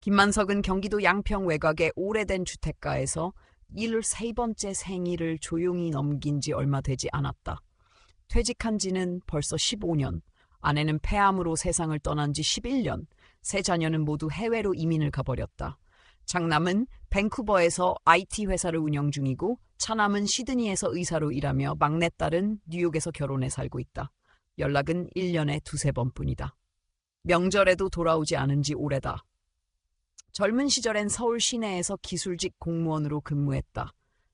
김만석은 경기도 양평 외곽의 오래된 주택가에서 13번째 생일을 조용히 넘긴 지 얼마 되지 않았다. 퇴직한 지는 벌써 15년, 아내는 폐암으로 세상을 떠난 지 11년, 세 자녀는 모두 해외로 이민을 가버렸다. 장남은 밴쿠버에서 IT 회사를 운영 중이고 차남은 시드니에서 의사로 일하며 막내딸은 뉴욕에서 결혼해 살고 있다. 연락은 1년에 두세 번뿐이다. 명절에도 돌아오지 않은 지 오래다. 젊은 시절엔 서울 시내에서 기술직 공무원으로 근무했다.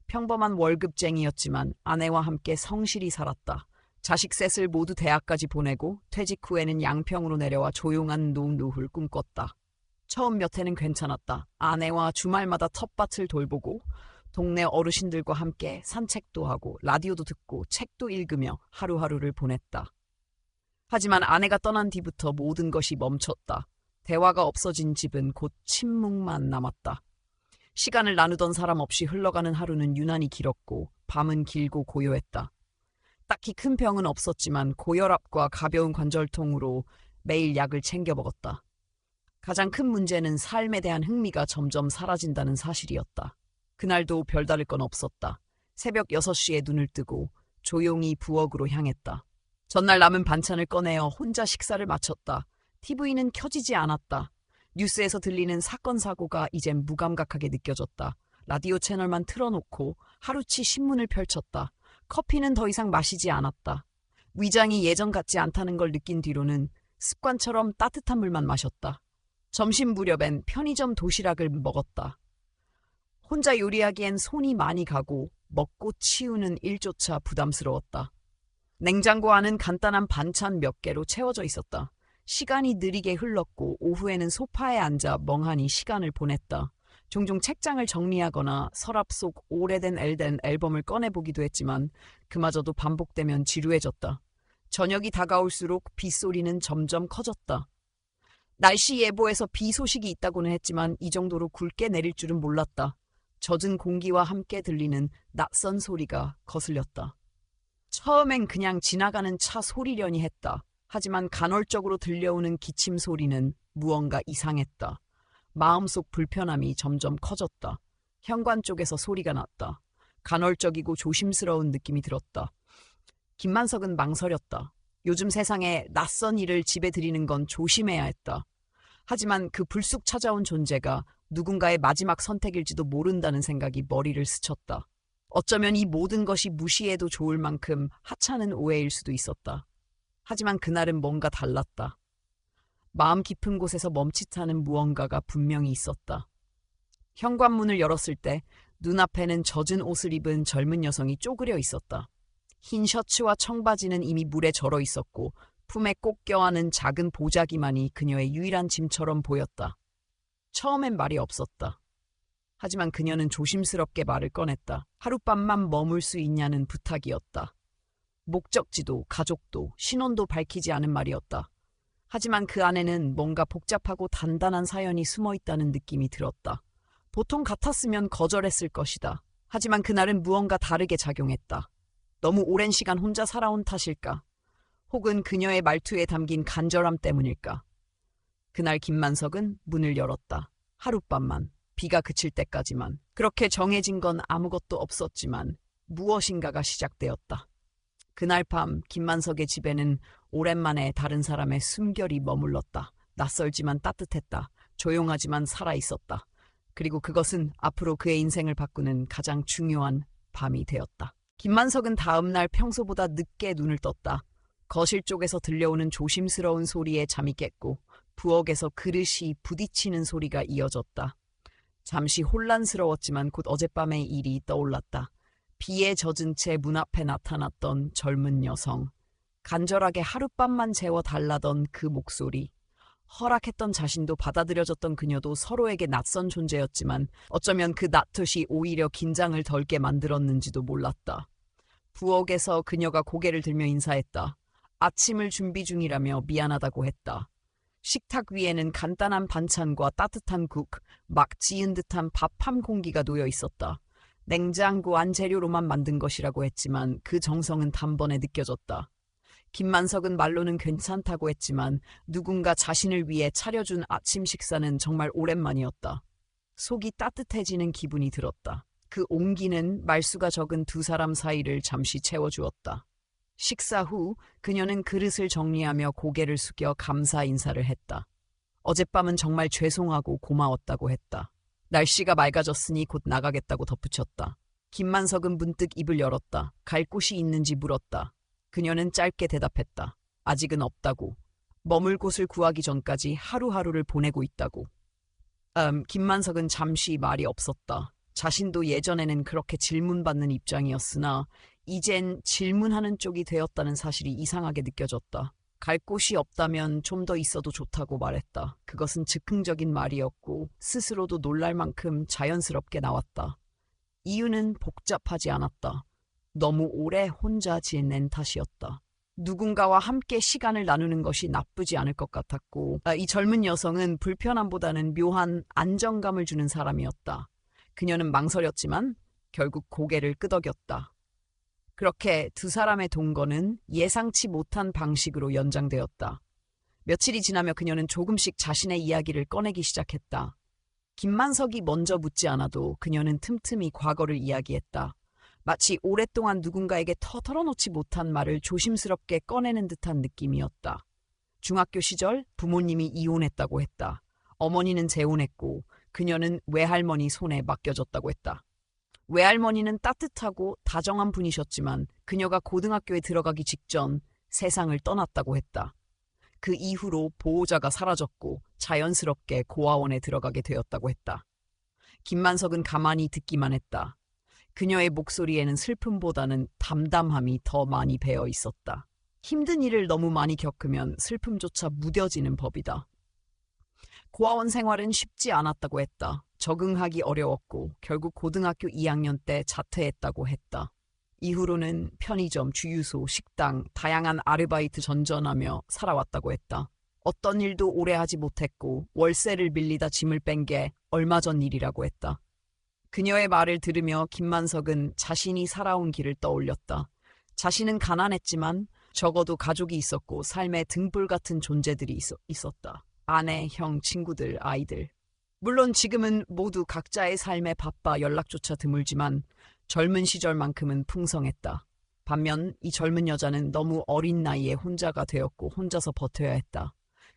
평범한 월급쟁이였지만 아내와 함께 성실히 살았다. 자식 셋을 모두 대학까지 보내고 퇴직 후에는 양평으로 내려와 조용한 노후를 꿈꿨다. 처음 몇 해는 괜찮았다. 아내와 주말마다 텃밭을 돌보고 동네 어르신들과 함께 산책도 하고 라디오도 듣고 책도 읽으며 하루하루를 보냈다. 하지만 아내가 떠난 뒤부터 모든 것이 멈췄다. 대화가 없어진 집은 곧 침묵만 남았다. 시간을 나누던 사람 없이 흘러가는 하루는 유난히 길었고 밤은 길고 고요했다. 딱히 큰 병은 없었지만 고혈압과 가벼운 관절통으로 매일 약을 챙겨 먹었다. 가장 큰 문제는 삶에 대한 흥미가 점점 사라진다는 사실이었다. 그날도 별다를 건 없었다. 새벽 6시에 눈을 뜨고 조용히 부엌으로 향했다. 전날 남은 반찬을 꺼내어 혼자 식사를 마쳤다. TV는 켜지지 않았다. 뉴스에서 들리는 사건 사고가 이젠 무감각하게 느껴졌다. 라디오 채널만 틀어놓고 하루치 신문을 펼쳤다. 커피는 더 이상 마시지 않았다. 위장이 예전 같지 않다는 걸 느낀 뒤로는 습관처럼 따뜻한 물만 마셨다. 점심 무렵엔 편의점 도시락을 먹었다. 혼자 요리하기엔 손이 많이 가고 먹고 치우는 일조차 부담스러웠다. 냉장고 안은 간단한 반찬 몇 개로 채워져 있었다. 시간이 느리게 흘렀고 오후에는 소파에 앉아 멍하니 시간을 보냈다. 종종 책장을 정리하거나 서랍 속 오래된 앨범을 꺼내보기도 했지만 그마저도 반복되면 지루해졌다. 저녁이 다가올수록 빗소리는 점점 커졌다. 날씨 예보에서 비 소식이 있다고는 했지만 이 정도로 굵게 내릴 줄은 몰랐다. 젖은 공기와 함께 들리는 낯선 소리가 거슬렸다. 처음엔 그냥 지나가는 차 소리려니 했다. 하지만 간헐적으로 들려오는 기침 소리는 무언가 이상했다. 마음속 불편함이 점점 커졌다. 현관 쪽에서 소리가 났다. 간헐적이고 조심스러운 느낌이 들었다. 김만석은 망설였다. 요즘 세상에 낯선 일을 집에 들이는 건 조심해야 했다. 하지만 그 불쑥 찾아온 존재가 누군가의 마지막 선택일지도 모른다는 생각이 머리를 스쳤다. 어쩌면 이 모든 것이 무시해도 좋을 만큼 하찮은 오해일 수도 있었다. 하지만 그날은 뭔가 달랐다. 마음 깊은 곳에서 멈칫하는 무언가가 분명히 있었다. 현관문을 열었을 때 눈앞에는 젖은 옷을 입은 젊은 여성이 쪼그려 있었다. 흰 셔츠와 청바지는 이미 물에 절어 있었고 품에 꼭 껴안은 작은 보자기만이 그녀의 유일한 짐처럼 보였다. 처음엔 말이 없었다. 하지만 그녀는 조심스럽게 말을 꺼냈다. 하룻밤만 머물 수 있냐는 부탁이었다. 목적지도 가족도 신원도 밝히지 않은 말이었다. 하지만 그 안에는 뭔가 복잡하고 단단한 사연이 숨어 있다는 느낌이 들었다. 보통 같았으면 거절했을 것이다. 하지만 그날은 무언가 다르게 작용했다. 너무 오랜 시간 혼자 살아온 탓일까? 혹은 그녀의 말투에 담긴 간절함 때문일까? 그날 김만석은 문을 열었다. 하룻밤만, 비가 그칠 때까지만. 그렇게 정해진 건 아무것도 없었지만 무엇인가가 시작되었다. 그날 밤 김만석의 집에는 오랜만에 다른 사람의 숨결이 머물렀다. 낯설지만 따뜻했다. 조용하지만 살아있었다. 그리고 그것은 앞으로 그의 인생을 바꾸는 가장 중요한 밤이 되었다. 김만석은 다음 날 평소보다 늦게 눈을 떴다. 거실 쪽에서 들려오는 조심스러운 소리에 잠이 깼고 부엌에서 그릇이 부딪히는 소리가 이어졌다. 잠시 혼란스러웠지만 곧 어젯밤의 일이 떠올랐다. 비에 젖은 채 문 앞에 나타났던 젊은 여성. 간절하게 하룻밤만 재워달라던 그 목소리. 허락했던 자신도 받아들여졌던 그녀도 서로에게 낯선 존재였지만 어쩌면 그 낯섦이 오히려 긴장을 덜게 만들었는지도 몰랐다. 부엌에서 그녀가 고개를 들며 인사했다. 아침을 준비 중이라며 미안하다고 했다. 식탁 위에는 간단한 반찬과 따뜻한 국, 막 지은 듯한 밥 한 공기가 놓여 있었다. 냉장고 안 재료로만 만든 것이라고 했지만 그 정성은 단번에 느껴졌다. 김만석은 말로는 괜찮다고 했지만 누군가 자신을 위해 차려준 아침 식사는 정말 오랜만이었다. 속이 따뜻해지는 기분이 들었다. 그 온기는 말수가 적은 두 사람 사이를 잠시 채워주었다. 식사 후 그녀는 그릇을 정리하며 고개를 숙여 감사 인사를 했다. 어젯밤은 정말 죄송하고 고마웠다고 했다. 날씨가 맑아졌으니 곧 나가겠다고 덧붙였다. 김만석은 문득 입을 열었다. 갈 곳이 있는지 물었다. 그녀는 짧게 대답했다. 아직은 없다고. 머물 곳을 구하기 전까지 하루하루를 보내고 있다고. 김만석은 잠시 말이 없었다. 자신도 예전에는 그렇게 질문받는 입장이었으나 이젠 질문하는 쪽이 되었다는 사실이 이상하게 느껴졌다. 갈 곳이 없다면 좀 더 있어도 좋다고 말했다. 그것은 즉흥적인 말이었고 스스로도 놀랄 만큼 자연스럽게 나왔다. 이유는 복잡하지 않았다. 너무 오래 혼자 지낸 탓이었다. 누군가와 함께 시간을 나누는 것이 나쁘지 않을 것 같았고 이 젊은 여성은 불편함보다는 묘한 안정감을 주는 사람이었다. 그녀는 망설였지만 결국 고개를 끄덕였다. 그렇게 두 사람의 동거는 예상치 못한 방식으로 연장되었다. 며칠이 지나며 그녀는 조금씩 자신의 이야기를 꺼내기 시작했다. 김만석이 먼저 묻지 않아도 그녀는 틈틈이 과거를 이야기했다. 마치 오랫동안 누군가에게 털어놓지 못한 말을 조심스럽게 꺼내는 듯한 느낌이었다. 중학교 시절 부모님이 이혼했다고 했다. 어머니는 재혼했고 그녀는 외할머니 손에 맡겨졌다고 했다. 외할머니는 따뜻하고 다정한 분이셨지만 그녀가 고등학교에 들어가기 직전 세상을 떠났다고 했다. 그 이후로 보호자가 사라졌고 자연스럽게 고아원에 들어가게 되었다고 했다. 김만석은 가만히 듣기만 했다. 그녀의 목소리에는 슬픔보다는 담담함이 더 많이 배어 있었다. 힘든 일을 너무 많이 겪으면 슬픔조차 무뎌지는 법이다. 고아원 생활은 쉽지 않았다고 했다. 적응하기 어려웠고 결국 고등학교 2학년 때 자퇴했다고 했다. 이후로는 편의점, 주유소, 식당, 다양한 아르바이트 전전하며 살아왔다고 했다. 어떤 일도 오래 하지 못했고 월세를 빌리다 짐을 뺀 게 얼마 전 일이라고 했다. 그녀의 말을 들으며 김만석은 자신이 살아온 길을 떠올렸다. 자신은 가난했지만 적어도 가족이 있었고 삶의 등불 같은 존재들이 있었다. 아내, 형, 친구들, 아이들. 물론 지금은 모두 각자의 삶에 바빠 연락조차 드물지만 젊은 시절만큼은 풍성했다. 반면 이 젊은 여자는 너무 어린 나이에 혼자가 되었고 혼자서 버텨야 했다.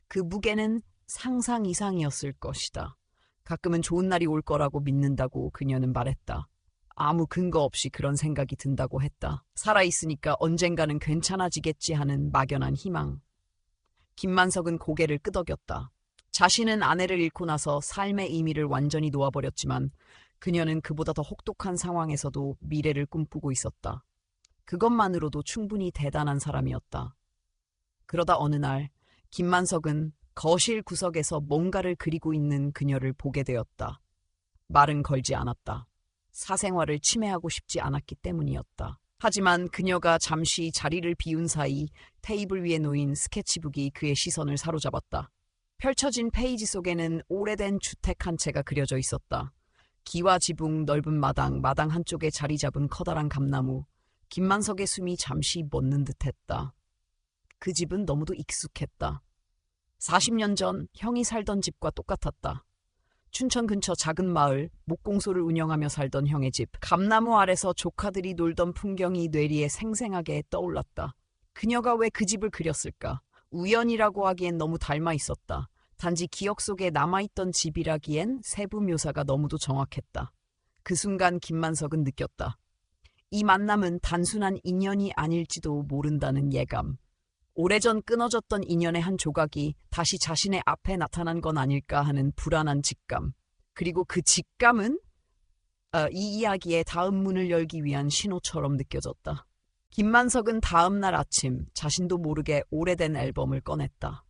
그 무게는 상상 이상이었을 것이다. 가끔은 좋은 날이 올 거라고 믿는다고 그녀는 말했다. 아무 근거 없이 그런 생각이 든다고 했다. 살아있으니까 언젠가는 괜찮아지겠지 하는 막연한 희망. 김만석은 고개를 끄덕였다. 자신은 아내를 잃고 나서 삶의 의미를 완전히 놓아버렸지만 그녀는 그보다 더 혹독한 상황에서도 미래를 꿈꾸고 있었다. 그것만으로도 충분히 대단한 사람이었다. 그러다 어느 날 김만석은 거실 구석에서 뭔가를 그리고 있는 그녀를 보게 되었다. 말은 걸지 않았다. 사생활을 침해하고 싶지 않았기 때문이었다. 하지만 그녀가 잠시 자리를 비운 사이 테이블 위에 놓인 스케치북이 그의 시선을 사로잡았다. 펼쳐진 페이지 속에는 오래된 주택 한 채가 그려져 있었다. 기와 지붕, 넓은 마당, 마당 한쪽에 자리 잡은 커다란 감나무. 김만석의 숨이 잠시 멎는 듯했다. 그 집은 너무도 익숙했다. 40년 전 형이 살던 집과 똑같았다. 춘천 근처 작은 마을, 목공소를 운영하며 살던 형의 집. 감나무 아래서 조카들이 놀던 풍경이 뇌리에 생생하게 떠올랐다. 그녀가 왜 그 집을 그렸을까? 우연이라고 하기엔 너무 닮아 있었다. 단지 기억 속에 남아있던 집이라기엔 세부 묘사가 너무도 정확했다. 그 순간 김만석은 느꼈다. 이 만남은 단순한 인연이 아닐지도 모른다는 예감. 오래전 끊어졌던 인연의 한 조각이 다시 자신의 앞에 나타난 건 아닐까 하는 불안한 직감. 그리고 그 직감은 이 이야기의 다음 문을 열기 위한 신호처럼 느껴졌다. 김만석은 다음 날 아침 자신도 모르게 오래된 앨범을 꺼냈다.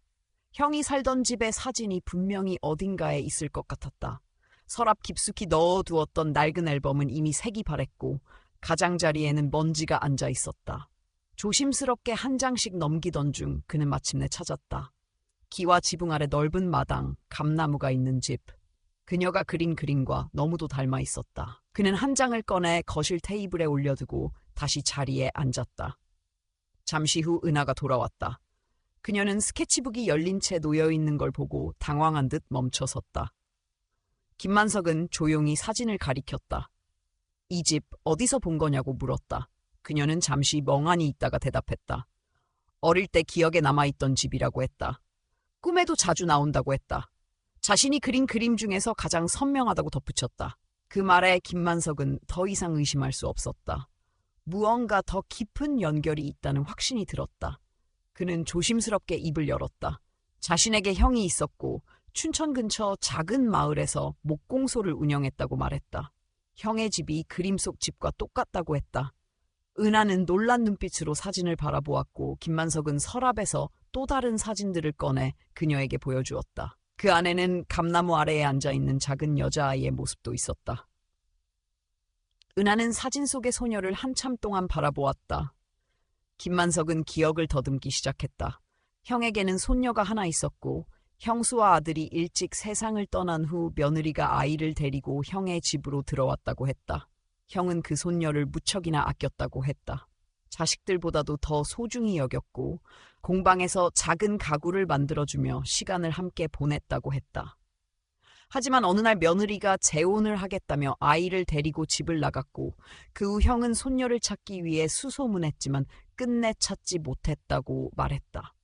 형이 살던 집의 사진이 분명히 어딘가에 있을 것 같았다. 서랍 깊숙이 넣어두었던 낡은 앨범은 이미 색이 바랬고 가장자리에는 먼지가 앉아 있었다. 조심스럽게 한 장씩 넘기던 중 그는 마침내 찾았다. 기와 지붕 아래 넓은 마당, 감나무가 있는 집. 그녀가 그린 그림과 너무도 닮아 있었다. 그는 한 장을 꺼내 거실 테이블에 올려두고 다시 자리에 앉았다. 잠시 후 은하가 돌아왔다. 그녀는 스케치북이 열린 채 놓여 있는 걸 보고 당황한 듯 멈춰섰다. 김만석은 조용히 사진을 가리켰다. 이 집 어디서 본 거냐고 물었다. 그녀는 잠시 멍하니 있다가 대답했다. 어릴 때 기억에 남아있던 집이라고 했다. 꿈에도 자주 나온다고 했다. 자신이 그린 그림 중에서 가장 선명하다고 덧붙였다. 그 말에 김만석은 더 이상 의심할 수 없었다. 무언가 더 깊은 연결이 있다는 확신이 들었다. 그는 조심스럽게 입을 열었다. 자신에게 형이 있었고 춘천 근처 작은 마을에서 목공소를 운영했다고 말했다. 형의 집이 그림 속 집과 똑같다고 했다. 은하는 놀란 눈빛으로 사진을 바라보았고 김만석은 서랍에서 또 다른 사진들을 꺼내 그녀에게 보여주었다. 그 안에는 감나무 아래에 앉아있는 작은 여자아이의 모습도 있었다. 은하는 사진 속의 소녀를 한참 동안 바라보았다. 김만석은 기억을 더듬기 시작했다. 형에게는 손녀가 하나 있었고 형수와 아들이 일찍 세상을 떠난 후 며느리가 아이를 데리고 형의 집으로 들어왔다고 했다. 형은 그 손녀를 무척이나 아꼈다고 했다. 자식들보다도 더 소중히 여겼고 공방에서 작은 가구를 만들어주며 시간을 함께 보냈다고 했다. 하지만 어느 날 며느리가 재혼을 하겠다며 아이를 데리고 집을 나갔고 그 후 형은 손녀를 찾기 위해 수소문했지만 끝내 찾지 못했다고 말했다.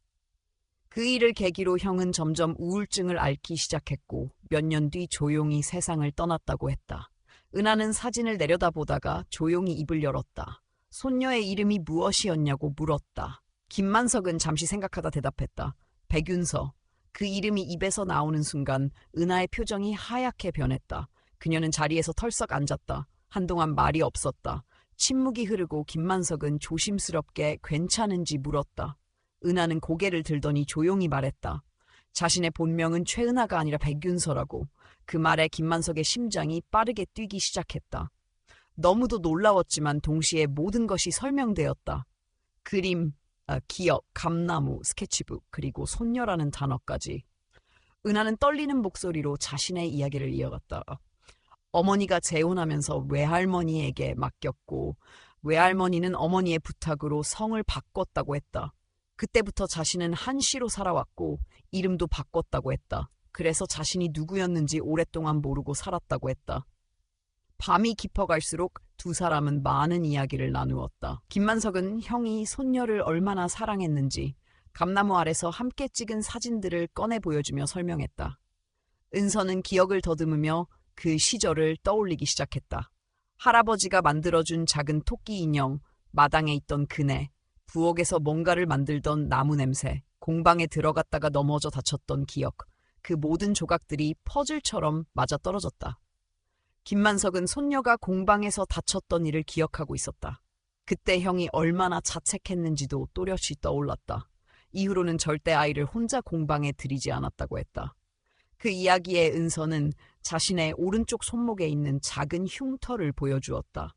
그 일을 계기로 형은 점점 우울증을 앓기 시작했고 몇 년 뒤 조용히 세상을 떠났다고 했다. 은하는 사진을 내려다보다가 조용히 입을 열었다. 손녀의 이름이 무엇이었냐고 물었다. 김만석은 잠시 생각하다 대답했다. 백윤서. 그 이름이 입에서 나오는 순간 은하의 표정이 하얗게 변했다. 그녀는 자리에서 털썩 앉았다. 한동안 말이 없었다. 침묵이 흐르고 김만석은 조심스럽게 괜찮은지 물었다. 은하는 고개를 들더니 조용히 말했다. 자신의 본명은 최은하가 아니라 백윤서라고. 그 말에 김만석의 심장이 빠르게 뛰기 시작했다. 너무도 놀라웠지만 동시에 모든 것이 설명되었다. 그림, 기억, 감나무, 스케치북, 그리고 손녀라는 단어까지. 은하는 떨리는 목소리로 자신의 이야기를 이어갔다. 어머니가 재혼하면서 외할머니에게 맡겼고 외할머니는 어머니의 부탁으로 성을 바꿨다고 했다. 그때부터 자신은 한시로 살아왔고 이름도 바꿨다고 했다. 그래서 자신이 누구였는지 오랫동안 모르고 살았다고 했다. 밤이 깊어갈수록 두 사람은 많은 이야기를 나누었다. 김만석은 형이 손녀를 얼마나 사랑했는지 감나무 아래서 함께 찍은 사진들을 꺼내 보여주며 설명했다. 은서는 기억을 더듬으며 그 시절을 떠올리기 시작했다. 할아버지가 만들어준 작은 토끼 인형, 마당에 있던 그네, 부엌에서 뭔가를 만들던 나무 냄새, 공방에 들어갔다가 넘어져 다쳤던 기억, 그 모든 조각들이 퍼즐처럼 맞아떨어졌다. 김만석은 손녀가 공방에서 다쳤던 일을 기억하고 있었다. 그때 형이 얼마나 자책했는지도 또렷이 떠올랐다. 이후로는 절대 아이를 혼자 공방에 들이지 않았다고 했다. 그 이야기에 은서는 자신의 오른쪽 손목에 있는 작은 흉터를 보여주었다.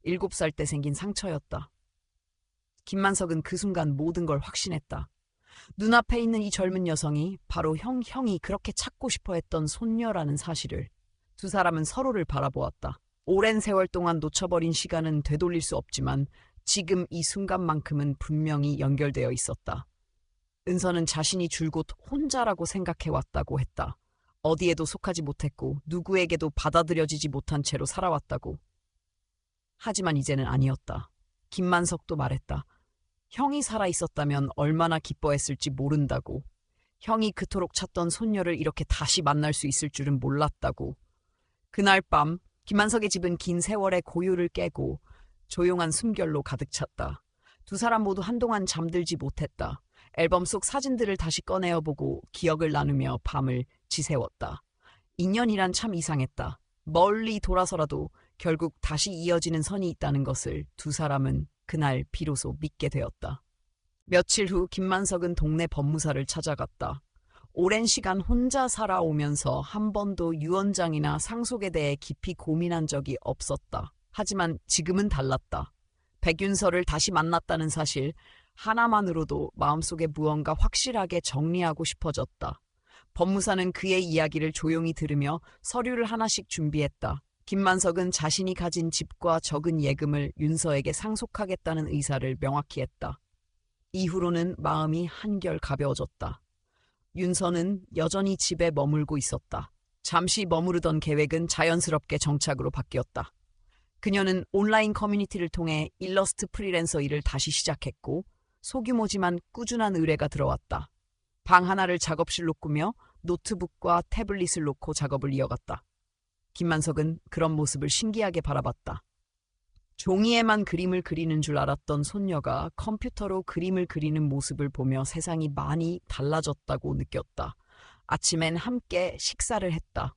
7살 때 생긴 상처였다. 김만석은 그 순간 모든 걸 확신했다. 눈앞에 있는 이 젊은 여성이 바로 형이 그렇게 찾고 싶어 했던 손녀라는 사실을. 두 사람은 서로를 바라보았다. 오랜 세월 동안 놓쳐버린 시간은 되돌릴 수 없지만 지금 이 순간만큼은 분명히 연결되어 있었다. 은서는 자신이 줄곧 혼자라고 생각해왔다고 했다. 어디에도 속하지 못했고 누구에게도 받아들여지지 못한 채로 살아왔다고. 하지만 이제는 아니었다. 김만석도 말했다. 형이 살아있었다면 얼마나 기뻐했을지 모른다고. 형이 그토록 찾던 손녀를 이렇게 다시 만날 수 있을 줄은 몰랐다고. 그날 밤 김만석의 집은 긴 세월의 고요를 깨고 조용한 숨결로 가득 찼다. 두 사람 모두 한동안 잠들지 못했다. 앨범 속 사진들을 다시 꺼내어 보고 기억을 나누며 밤을 지새웠다. 인연이란 참 이상했다. 멀리 돌아서라도 결국 다시 이어지는 선이 있다는 것을 두 사람은 그날 비로소 믿게 되었다. 며칠 후 김만석은 동네 법무사를 찾아갔다. 오랜 시간 혼자 살아오면서 한 번도 유언장이나 상속에 대해 깊이 고민한 적이 없었다. 하지만 지금은 달랐다. 백윤서를 다시 만났다는 사실 하나만으로도 마음속에 무언가 확실하게 정리하고 싶어졌다. 법무사는 그의 이야기를 조용히 들으며 서류를 하나씩 준비했다. 김만석은 자신이 가진 집과 적은 예금을 윤서에게 상속하겠다는 의사를 명확히 했다. 이후로는 마음이 한결 가벼워졌다. 윤서는 여전히 집에 머물고 있었다. 잠시 머무르던 계획은 자연스럽게 정착으로 바뀌었다. 그녀는 온라인 커뮤니티를 통해 일러스트 프리랜서 일을 다시 시작했고 소규모지만 꾸준한 의뢰가 들어왔다. 방 하나를 작업실로 꾸며 노트북과 태블릿을 놓고 작업을 이어갔다. 김만석은 그런 모습을 신기하게 바라봤다. 종이에만 그림을 그리는 줄 알았던 손녀가 컴퓨터로 그림을 그리는 모습을 보며 세상이 많이 달라졌다고 느꼈다. 아침엔 함께 식사를 했다.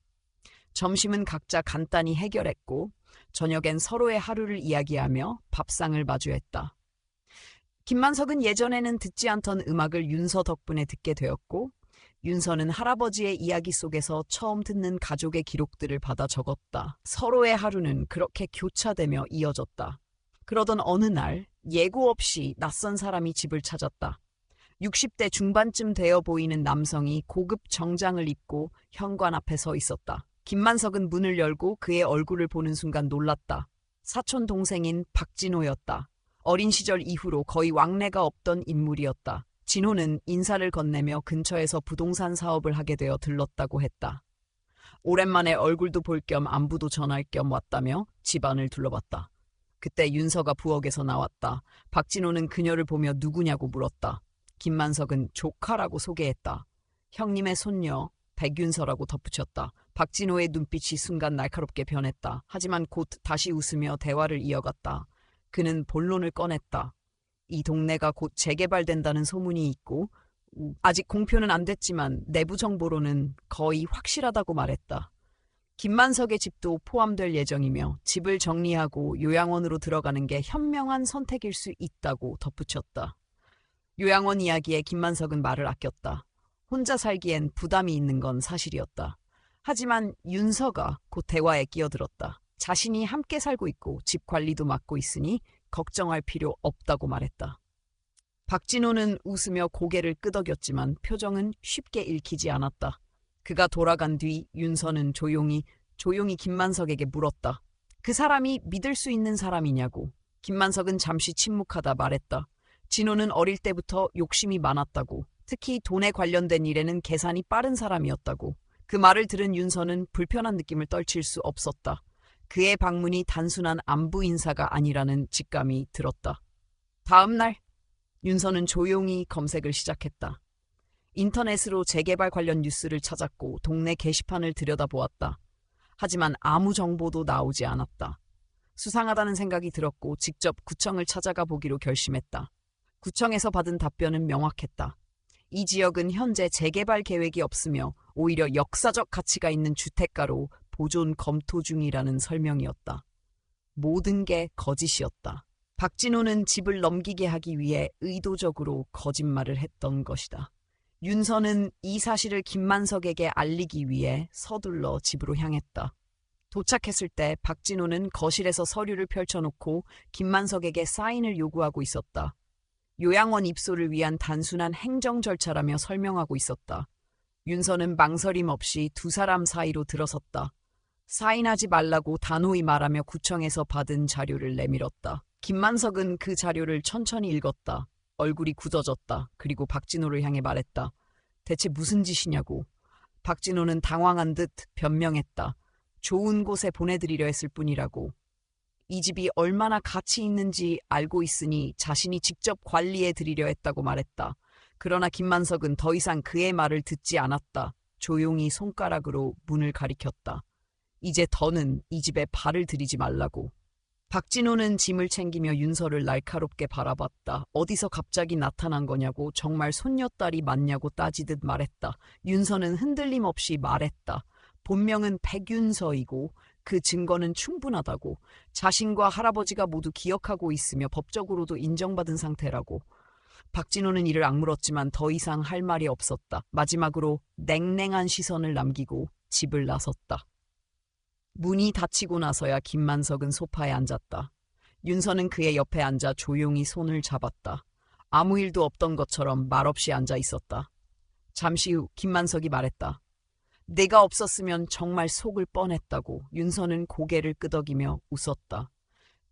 점심은 각자 간단히 해결했고 저녁엔 서로의 하루를 이야기하며 밥상을 마주했다. 김만석은 예전에는 듣지 않던 음악을 윤서 덕분에 듣게 되었고 윤서는 할아버지의 이야기 속에서 처음 듣는 가족의 기록들을 받아 적었다. 서로의 하루는 그렇게 교차되며 이어졌다. 그러던 어느 날 예고 없이 낯선 사람이 집을 찾았다. 60대 중반쯤 되어 보이는 남성이 고급 정장을 입고 현관 앞에 서 있었다. 김만석은 문을 열고 그의 얼굴을 보는 순간 놀랐다. 사촌 동생인 박진호였다. 어린 시절 이후로 거의 왕래가 없던 인물이었다. 진호는 인사를 건네며 근처에서 부동산 사업을 하게 되어 들렀다고 했다. 오랜만에 얼굴도 볼 겸 안부도 전할 겸 왔다며 집안을 둘러봤다. 그때 윤서가 부엌에서 나왔다. 박진호는 그녀를 보며 누구냐고 물었다. 김만석은 조카라고 소개했다. 형님의 손녀 백윤서라고 덧붙였다. 박진호의 눈빛이 순간 날카롭게 변했다. 하지만 곧 다시 웃으며 대화를 이어갔다. 그는 본론을 꺼냈다. 이 동네가 곧 재개발된다는 소문이 있고 아직 공표는 안 됐지만 내부 정보로는 거의 확실하다고 말했다. 김만석의 집도 포함될 예정이며 집을 정리하고 요양원으로 들어가는 게 현명한 선택일 수 있다고 덧붙였다. 요양원 이야기에 김만석은 말을 아꼈다. 혼자 살기엔 부담이 있는 건 사실이었다. 하지만 윤서가 곧 대화에 끼어들었다. 자신이 함께 살고 있고 집 관리도 맡고 있으니 걱정할 필요 없다고 말했다. 박진호는 웃으며 고개를 끄덕였지만 표정은 쉽게 읽히지 않았다. 그가 돌아간 뒤 윤서는 조용히 김만석에게 물었다. 그 사람이 믿을 수 있는 사람이냐고. 김만석은 잠시 침묵하다 말했다. 진호는 어릴 때부터 욕심이 많았다고. 특히 돈에 관련된 일에는 계산이 빠른 사람이었다고. 그 말을 들은 윤서는 불편한 느낌을 떨칠 수 없었다. 그의 방문이 단순한 안부 인사가 아니라는 직감이 들었다. 다음 날 윤서는 조용히 검색을 시작했다. 인터넷으로 재개발 관련 뉴스를 찾았고 동네 게시판을 들여다보았다. 하지만 아무 정보도 나오지 않았다. 수상하다는 생각이 들었고 직접 구청을 찾아가 보기로 결심했다. 구청에서 받은 답변은 명확했다. 이 지역은 현재 재개발 계획이 없으며 오히려 역사적 가치가 있는 주택가로 보존 검토 중이라는 설명이었다. 모든 게 거짓이었다. 박진호는 집을 넘기게 하기 위해 의도적으로 거짓말을 했던 것이다. 윤서는 이 사실을 김만석에게 알리기 위해 서둘러 집으로 향했다. 도착했을 때 박진호는 거실에서 서류를 펼쳐놓고 김만석에게 사인을 요구하고 있었다. 요양원 입소를 위한 단순한 행정 절차라며 설명하고 있었다. 윤서는 망설임 없이 두 사람 사이로 들어섰다. 사인하지 말라고 단호히 말하며 구청에서 받은 자료를 내밀었다. 김만석은 그 자료를 천천히 읽었다. 얼굴이 굳어졌다. 그리고 박진호를 향해 말했다. 대체 무슨 짓이냐고. 박진호는 당황한 듯 변명했다. 좋은 곳에 보내드리려 했을 뿐이라고. 이 집이 얼마나 가치 있는지 알고 있으니 자신이 직접 관리해 드리려 했다고 말했다. 그러나 김만석은 더 이상 그의 말을 듣지 않았다. 조용히 손가락으로 문을 가리켰다. 이제 더는 이 집에 발을 들이지 말라고. 박진호는 짐을 챙기며 윤서를 날카롭게 바라봤다. 어디서 갑자기 나타난 거냐고, 정말 손녀딸이 맞냐고 따지듯 말했다. 윤서는 흔들림 없이 말했다. 본명은 백윤서이고 그 증거는 충분하다고. 자신과 할아버지가 모두 기억하고 있으며 법적으로도 인정받은 상태라고. 박진호는 이를 악물었지만 더 이상 할 말이 없었다. 마지막으로 냉랭한 시선을 남기고 집을 나섰다. 문이 닫히고 나서야 김만석은 소파에 앉았다. 윤서는 그의 옆에 앉아 조용히 손을 잡았다. 아무 일도 없던 것처럼 말없이 앉아 있었다. 잠시 후 김만석이 말했다. 내가 없었으면 정말 속을 뻔했다고. 윤서는 고개를 끄덕이며 웃었다.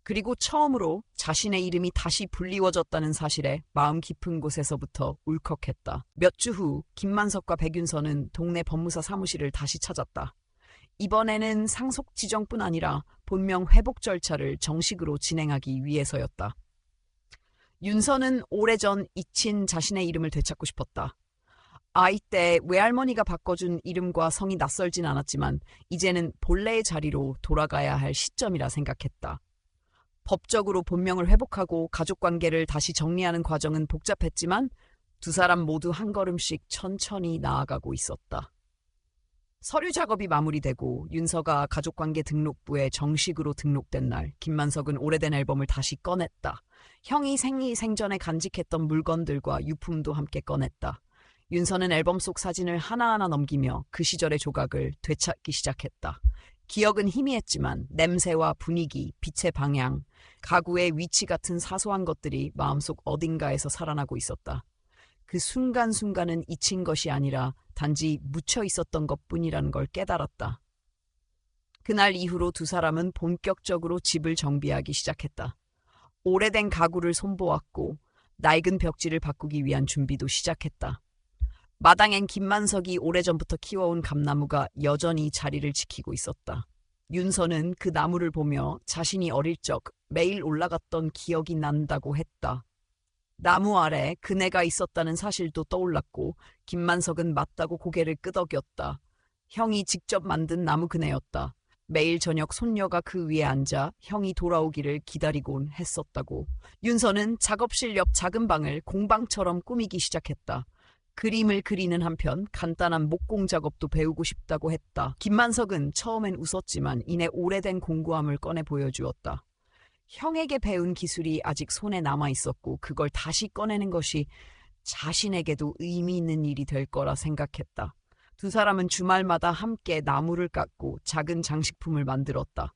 그리고 처음으로 자신의 이름이 다시 불리워졌다는 사실에 마음 깊은 곳에서부터 울컥했다. 몇 주 후 김만석과 백윤서는 동네 법무사 사무실을 다시 찾았다. 이번에는 상속 지정뿐 아니라 본명 회복 절차를 정식으로 진행하기 위해서였다. 윤서는 오래전 잊힌 자신의 이름을 되찾고 싶었다. 아이 때 외할머니가 바꿔준 이름과 성이 낯설진 않았지만 이제는 본래의 자리로 돌아가야 할 시점이라 생각했다. 법적으로 본명을 회복하고 가족관계를 다시 정리하는 과정은 복잡했지만 두 사람 모두 한 걸음씩 천천히 나아가고 있었다. 서류 작업이 마무리되고 윤서가 가족관계 등록부에 정식으로 등록된 날, 김만석은 오래된 앨범을 다시 꺼냈다. 형이 생전에 간직했던 물건들과 유품도 함께 꺼냈다. 윤서는 앨범 속 사진을 하나하나 넘기며 그 시절의 조각을 되찾기 시작했다. 기억은 희미했지만 냄새와 분위기, 빛의 방향, 가구의 위치 같은 사소한 것들이 마음속 어딘가에서 살아나고 있었다. 그 순간순간은 잊힌 것이 아니라 단지 묻혀 있었던 것뿐이라는 걸 깨달았다. 그날 이후로 두 사람은 본격적으로 집을 정비하기 시작했다. 오래된 가구를 손보았고 낡은 벽지를 바꾸기 위한 준비도 시작했다. 마당엔 김만석이 오래전부터 키워온 감나무가 여전히 자리를 지키고 있었다. 윤서는 그 나무를 보며 자신이 어릴 적 매일 올라갔던 기억이 난다고 했다. 나무 아래 그네가 있었다는 사실도 떠올랐고 김만석은 맞다고 고개를 끄덕였다. 형이 직접 만든 나무 그네였다. 매일 저녁 손녀가 그 위에 앉아 형이 돌아오기를 기다리곤 했었다고. 윤서는 작업실 옆 작은 방을 공방처럼 꾸미기 시작했다. 그림을 그리는 한편 간단한 목공 작업도 배우고 싶다고 했다. 김만석은 처음엔 웃었지만 이내 오래된 공구함을 꺼내 보여주었다. 형에게 배운 기술이 아직 손에 남아 있었고 그걸 다시 꺼내는 것이 자신에게도 의미 있는 일이 될 거라 생각했다. 두 사람은 주말마다 함께 나무를 깎고 작은 장식품을 만들었다.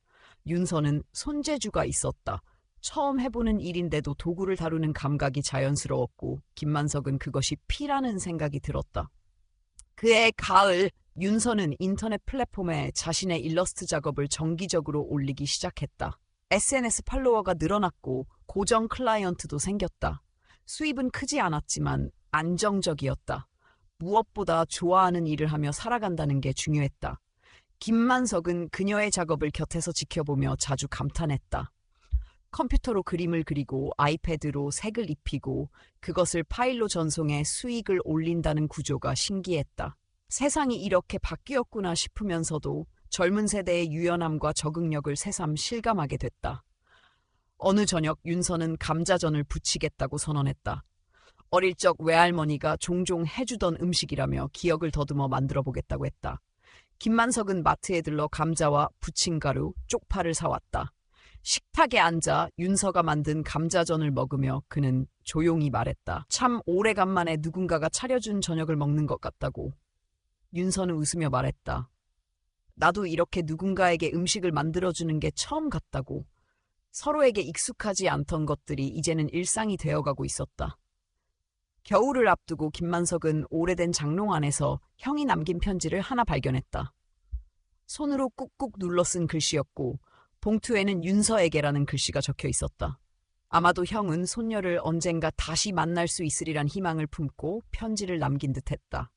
윤서는 손재주가 있었다. 처음 해보는 일인데도 도구를 다루는 감각이 자연스러웠고 김만석은 그것이 피라는 생각이 들었다. 그해 가을, 윤서는 인터넷 플랫폼에 자신의 일러스트 작업을 정기적으로 올리기 시작했다. SNS 팔로워가 늘어났고 고정 클라이언트도 생겼다. 수입은 크지 않았지만 안정적이었다. 무엇보다 좋아하는 일을 하며 살아간다는 게 중요했다. 김만석은 그녀의 작업을 곁에서 지켜보며 자주 감탄했다. 컴퓨터로 그림을 그리고 아이패드로 색을 입히고 그것을 파일로 전송해 수익을 올린다는 구조가 신기했다. 세상이 이렇게 바뀌었구나 싶으면서도 젊은 세대의 유연함과 적응력을 새삼 실감하게 됐다. 어느 저녁 윤서는 감자전을 부치겠다고 선언했다. 어릴 적 외할머니가 종종 해주던 음식이라며 기억을 더듬어 만들어 보겠다고 했다. 김만석은 마트에 들러 감자와 부침가루, 쪽파를 사왔다. 식탁에 앉아 윤서가 만든 감자전을 먹으며 그는 조용히 말했다. 참 오래간만에 누군가가 차려준 저녁을 먹는 것 같다고. 윤서는 웃으며 말했다. 나도 이렇게 누군가에게 음식을 만들어주는 게 처음 같다고. 서로에게 익숙하지 않던 것들이 이제는 일상이 되어가고 있었다. 겨울을 앞두고 김만석은 오래된 장롱 안에서 형이 남긴 편지를 하나 발견했다. 손으로 꾹꾹 눌러 쓴 글씨였고 봉투에는 윤서에게라는 글씨가 적혀 있었다. 아마도 형은 손녀를 언젠가 다시 만날 수 있으리란 희망을 품고 편지를 남긴 듯했다.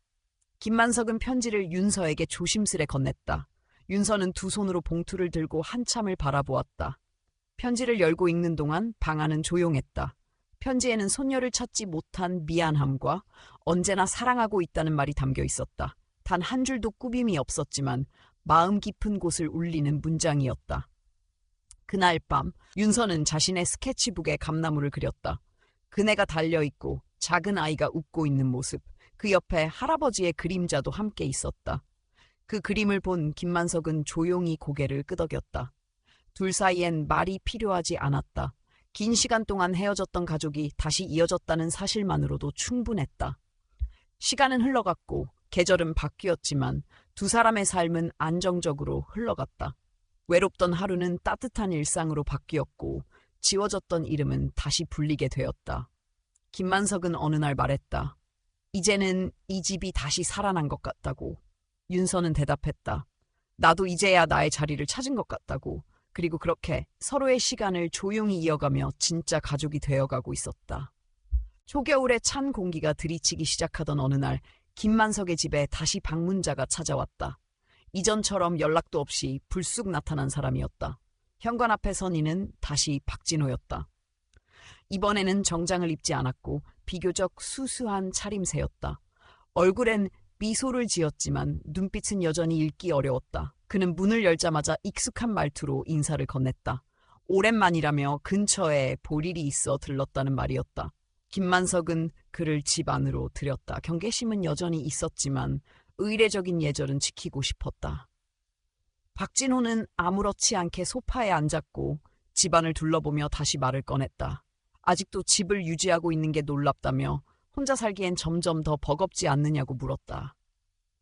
김만석은 편지를 윤서에게 조심스레 건넸다. 윤서는 두 손으로 봉투를 들고 한참을 바라보았다. 편지를 열고 읽는 동안 방 안은 조용했다. 편지에는 손녀를 찾지 못한 미안함과 언제나 사랑하고 있다는 말이 담겨 있었다. 단 한 줄도 꾸밈이 없었지만 마음 깊은 곳을 울리는 문장이었다. 그날 밤 윤서는 자신의 스케치북에 감나무를 그렸다. 그네가 달려있고 작은 아이가 웃고 있는 모습, 그 옆에 할아버지의 그림자도 함께 있었다. 그 그림을 본 김만석은 조용히 고개를 끄덕였다. 둘 사이엔 말이 필요하지 않았다. 긴 시간 동안 헤어졌던 가족이 다시 이어졌다는 사실만으로도 충분했다. 시간은 흘러갔고 계절은 바뀌었지만 두 사람의 삶은 안정적으로 흘러갔다. 외롭던 하루는 따뜻한 일상으로 바뀌었고 지워졌던 이름은 다시 불리게 되었다. 김만석은 어느 날 말했다. 이제는 이 집이 다시 살아난 것 같다고. 윤서는 대답했다. 나도 이제야 나의 자리를 찾은 것 같다고. 그리고 그렇게 서로의 시간을 조용히 이어가며 진짜 가족이 되어가고 있었다. 초겨울에 찬 공기가 들이치기 시작하던 어느 날 김만석의 집에 다시 방문자가 찾아왔다. 이전처럼 연락도 없이 불쑥 나타난 사람이었다. 현관 앞에 선 이는 다시 박진호였다. 이번에는 정장을 입지 않았고 비교적 수수한 차림새였다. 얼굴엔 미소를 지었지만 눈빛은 여전히 읽기 어려웠다. 그는 문을 열자마자 익숙한 말투로 인사를 건넸다. 오랜만이라며 근처에 볼 일이 있어 들렀다는 말이었다. 김만석은 그를 집 안으로 들였다. 경계심은 여전히 있었지만 의례적인 예절은 지키고 싶었다. 박진호는 아무렇지 않게 소파에 앉았고 집안을 둘러보며 다시 말을 꺼냈다. 아직도 집을 유지하고 있는 게 놀랍다며 혼자 살기엔 점점 더 버겁지 않느냐고 물었다.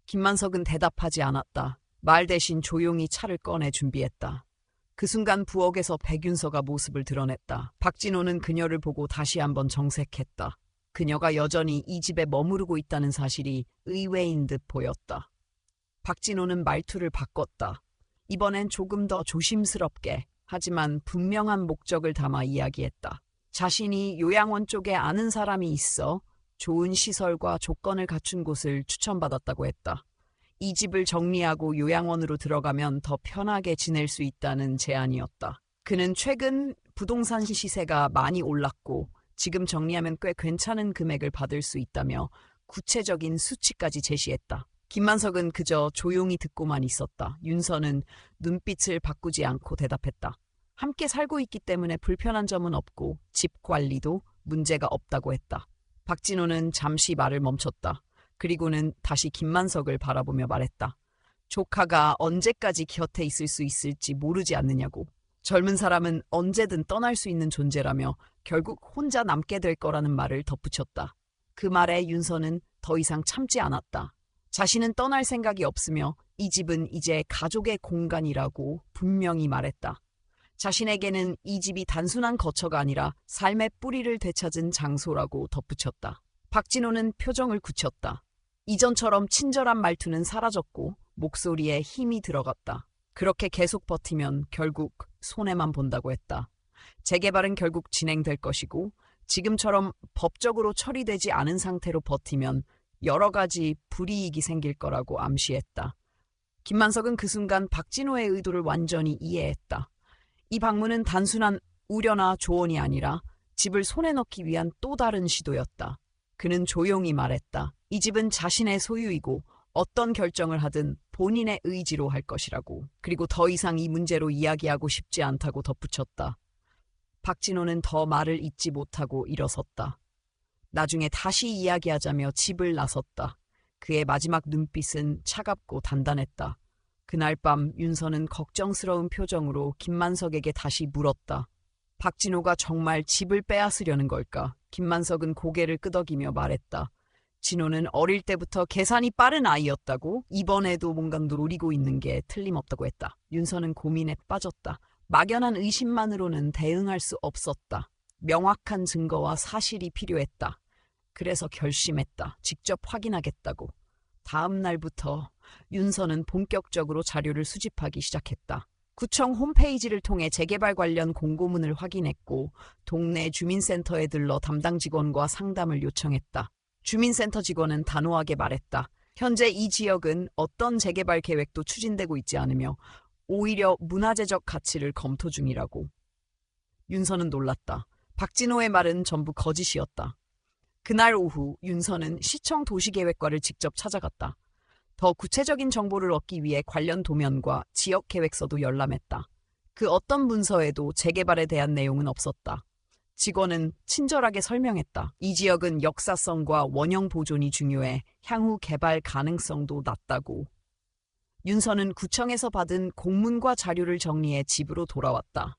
김만석은 대답하지 않았다. 말 대신 조용히 차를 꺼내 준비했다. 그 순간 부엌에서 백윤서가 모습을 드러냈다. 박진호는 그녀를 보고 다시 한번 정색했다. 그녀가 여전히 이 집에 머무르고 있다는 사실이 의외인 듯 보였다. 박진호는 말투를 바꿨다. 이번엔 조금 더 조심스럽게 하지만 분명한 목적을 담아 이야기했다. 자신이 요양원 쪽에 아는 사람이 있어 좋은 시설과 조건을 갖춘 곳을 추천받았다고 했다. 이 집을 정리하고 요양원으로 들어가면 더 편하게 지낼 수 있다는 제안이었다. 그는 최근 부동산 시세가 많이 올랐고 지금 정리하면 꽤 괜찮은 금액을 받을 수 있다며 구체적인 수치까지 제시했다. 김만석은 그저 조용히 듣고만 있었다. 윤서는 눈빛을 바꾸지 않고 대답했다. 함께 살고 있기 때문에 불편한 점은 없고 집 관리도 문제가 없다고 했다. 박진호는 잠시 말을 멈췄다. 그리고는 다시 김만석을 바라보며 말했다. 조카가 언제까지 곁에 있을 수 있을지 모르지 않느냐고. 젊은 사람은 언제든 떠날 수 있는 존재라며 결국 혼자 남게 될 거라는 말을 덧붙였다. 그 말에 윤서는 더 이상 참지 않았다. 자신은 떠날 생각이 없으며 이 집은 이제 가족의 공간이라고 분명히 말했다. 자신에게는 이 집이 단순한 거처가 아니라 삶의 뿌리를 되찾은 장소라고 덧붙였다. 박진호는 표정을 굳혔다. 이전처럼 친절한 말투는 사라졌고 목소리에 힘이 들어갔다. 그렇게 계속 버티면 결국 손해만 본다고 했다. 재개발은 결국 진행될 것이고 지금처럼 법적으로 처리되지 않은 상태로 버티면 여러 가지 불이익이 생길 거라고 암시했다. 김만석은 그 순간 박진호의 의도를 완전히 이해했다. 이 방문은 단순한 우려나 조언이 아니라 집을 손에 넣기 위한 또 다른 시도였다. 그는 조용히 말했다. 이 집은 자신의 소유이고 어떤 결정을 하든 본인의 의지로 할 것이라고. 그리고 더 이상 이 문제로 이야기하고 싶지 않다고 덧붙였다. 박진호는 더 말을 잇지 못하고 일어섰다. 나중에 다시 이야기하자며 집을 나섰다. 그의 마지막 눈빛은 차갑고 단단했다. 그날 밤 윤서는 걱정스러운 표정으로 김만석에게 다시 물었다. 박진호가 정말 집을 빼앗으려는 걸까? 김만석은 고개를 끄덕이며 말했다. 진호는 어릴 때부터 계산이 빠른 아이였다고 이번에도 뭔가 노리고 있는 게 틀림없다고 했다. 윤서는 고민에 빠졌다. 막연한 의심만으로는 대응할 수 없었다. 명확한 증거와 사실이 필요했다. 그래서 결심했다. 직접 확인하겠다고. 다음 날부터 윤서는 본격적으로 자료를 수집하기 시작했다. 구청 홈페이지를 통해 재개발 관련 공고문을 확인했고 동네 주민센터에 들러 담당 직원과 상담을 요청했다. 주민센터 직원은 단호하게 말했다. 현재 이 지역은 어떤 재개발 계획도 추진되고 있지 않으며 오히려 문화재적 가치를 검토 중이라고. 윤서는 놀랐다. 박진호의 말은 전부 거짓이었다. 그날 오후 윤서는 시청 도시계획과를 직접 찾아갔다. 더 구체적인 정보를 얻기 위해 관련 도면과 지역 계획서도 열람했다. 그 어떤 문서에도 재개발에 대한 내용은 없었다. 직원은 친절하게 설명했다. 이 지역은 역사성과 원형 보존이 중요해 향후 개발 가능성도 낮다고. 윤서는 구청에서 받은 공문과 자료를 정리해 집으로 돌아왔다.